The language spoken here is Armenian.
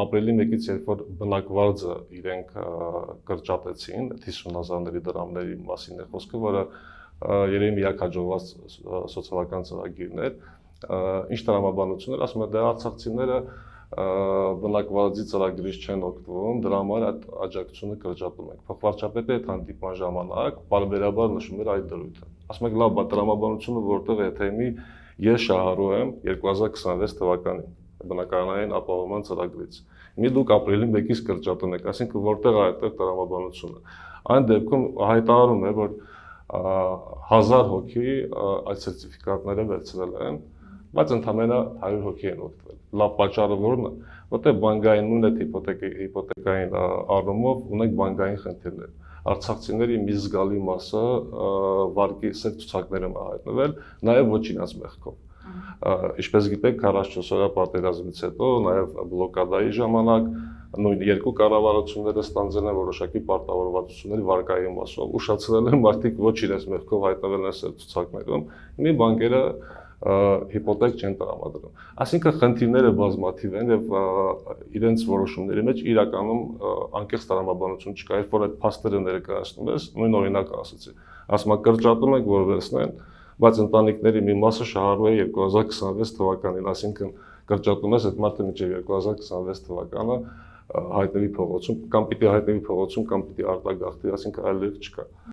ապրիլի 1-ից երբ որ բնակվարձը իրենք կրճատեցին, 50,000-ների դրամների մասին է խոսքը, որը երևի միակ հաջողված սոցիալական ծրագիրն էր, ինչ տրամաբանություն էր, ասում է դե արցախցիները բնակվարձի ծրագրից չեն օգտվում, դրա համար այդ աջակցությունը կրճատում ենք։ Փոխվարչապետը այդ հանդիպման ժամանակ պարբերաբար նշում էր այդ դրույթը։ Ասում եք լավ, բայց տրամաբանությունը որտեղ է, թե ես շահառու եմ 2026 թվականին բնակարանային ապահովման ծրագրից։ Մի դուք ապրիլի 1-ից կրճատում եք, այսինքն որտեղ է այդտեղ տրամաբանությունը։ Այն դեպքում հայտարարում է, որ 1000 հոգի այդ սերտիֆիկատները վերցրել են, բայց ընդամենը 100 հոգի են օգտվել։ Լավ պատճառը որն է, որտեղ բանկային նույն այդ հիպոթեկային առումով ունենք բանկային խնդիրներ։ Արցախցիների մի զգալի մասը վարկի սև ցուցակներում է հայտնվել, նաև ոչ իրաց մեղքով։ Ինչպես գիտեք, 44 օրյա պատերազմից հետո, նաև բլոկադայի ժամանակ նույն երկու կառավարությունները ստանձնել են որոշակի պարտավորվածությունների վարկայի մասով, ուշացրել են մարդիկ ոչ իրենց մեղքով հայտնվել են սև ցուցակներում, մի բանկերը հիպոթեք չեն տրամադրում։ Այսինքն խնդիրները բազմաթիվ են եւ իրենց որոշումների մեջ իրականում անկեղծ տրամաբանություն չկա, երբ որ այդ փաստերը ներկայացնում ես, նույն օրինակը ասացի, ասում եմ կրճատում ենք, որ վերցնեն, բայց ընտանիքների մի մասը շահառու է 2026 թվականին, այսինքն կրճատում ես այդ մարդը մինչև 2026 թվականը հայտնվի փողոցում, կամ պիտի հայտնվի փողոցում, կամ պիտի արտագաղթի, այսինքն այլ լեզու չկա։